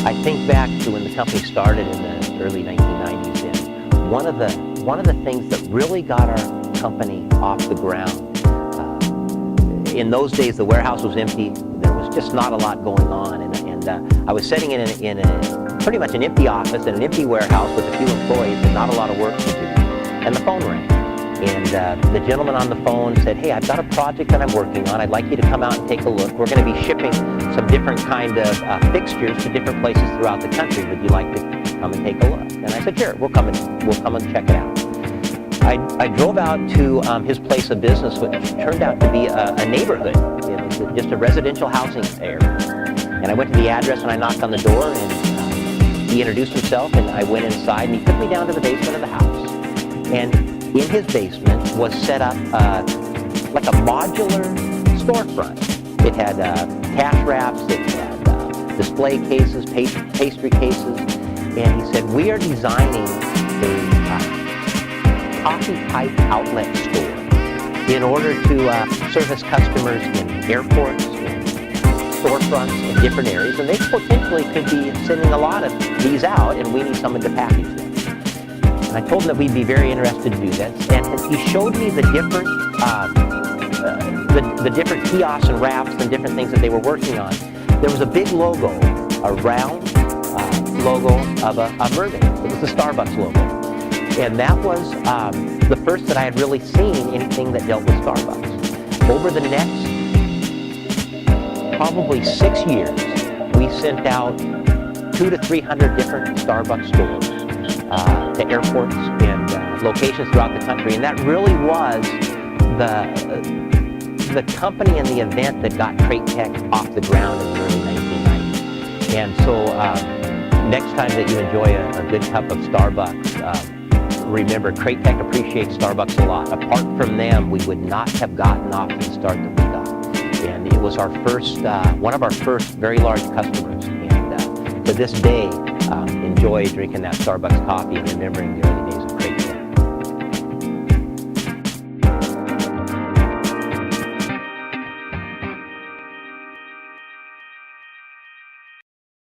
I think back to when the company started in the early 1990s, and one of the things that really got our company off the ground, in those days the warehouse was empty, there was just not a lot going on, and I was sitting in a pretty much an empty office in an empty warehouse with a few employees and not a lot of work to do, and the phone rang. And the gentleman on the phone said, "Hey, I've got a project that I'm working on. I'd like you to come out and take a look. We're going to be shipping some different kind of fixtures to different places throughout the country. Would you like to come and take a look?" And I said, "Sure, we'll come and check it out." I drove out to his place of business, which turned out to be a neighborhood. It was just a residential housing area. And I went to the address and I knocked on the door, and he introduced himself, and I went inside, and he took me down to the basement of the house. And in his basement was set up like a modular storefront. It had cash wraps, it had display cases, pastry cases, and he said, "We are designing a coffee pipe outlet store in order to service customers in airports, in storefronts, in different areas, and they potentially could be sending a lot of these out, and we need someone to package them." And I told him that we'd be very interested to do that, and he showed me the different kiosks and wraps and different things that they were working on. There was a big logo, a round logo of a mermaid. It was the Starbucks logo, and that was the first that I had really seen anything that dealt with Starbucks. Over the next probably 6 years, we sent out 200 to 300 different Starbucks stores to airports and locations throughout the country, and that really was the company and the event that got CrateTech off the ground in the early 1990s. And so next time that you enjoy a good cup of Starbucks, remember CrateTech appreciates Starbucks a lot. Apart from them, we would not have gotten off to the start that we got. And it was our first, one of our first very large customers. And to this day, enjoy drinking that Starbucks coffee and remembering the early days.